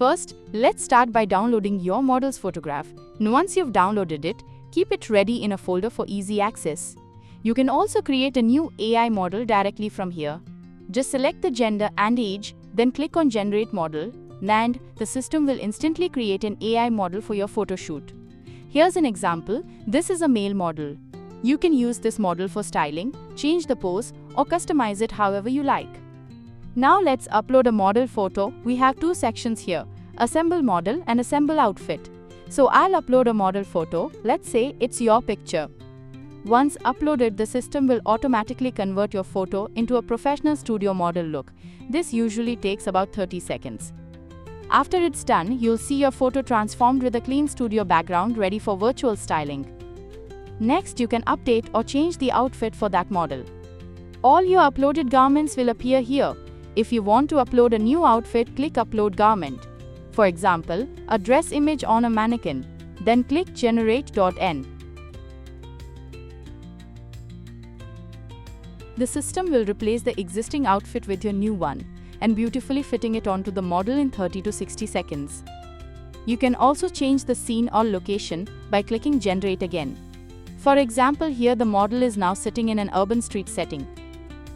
First, let's start by downloading your model's photograph. And once you've downloaded it, keep it ready in a folder for easy access. You can also create a new AI model directly from here. Just select the gender and age, then click on Generate Model, and the system will instantly create an AI model for your photo shoot. Here's an example. This is a male model. You can use this model for styling, change the pose, or customize it however you like. Now let's upload a model photo. We have two sections here, Assemble Model and Assemble Outfit. So I'll upload a model photo. Let's say it's your picture. Once uploaded, the system will automatically convert your photo into a professional studio model look. This usually takes about 30 seconds. After it's done, you'll see your photo transformed with a clean studio background ready for virtual styling. Next, you can update or change the outfit for that model. All your uploaded garments will appear here. If you want to upload a new outfit, click Upload Garment. For example, a dress image on a mannequin. Then click Generate.n. The system will replace the existing outfit with your new one, and beautifully fitting it onto the model in 30 to 60 seconds. You can also change the scene or location by clicking Generate again. For example, here the model is now sitting in an urban street setting.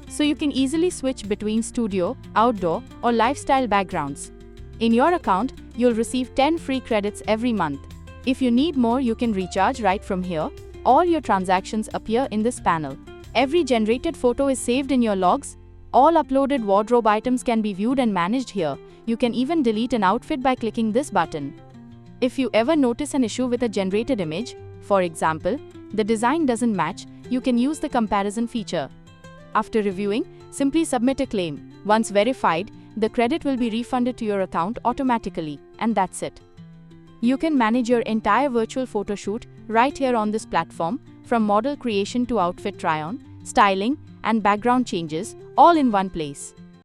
So you can easily switch between studio, outdoor, or lifestyle backgrounds. In your account, you'll receive 10 free credits every month. If you need more, you can recharge right from here. All your transactions appear in this panel. Every generated photo is saved in your logs. All uploaded wardrobe items can be viewed and managed here. You can even delete an outfit by clicking this button. If you ever notice an issue with a generated image, for example, the design doesn't match, you can use the comparison feature. After reviewing, simply submit a claim. Once verified, the credit will be refunded to your account automatically, and that's it. You can manage your entire virtual photo shoot right here on this platform, from model creation to outfit try-on, styling, and background changes, all in one place.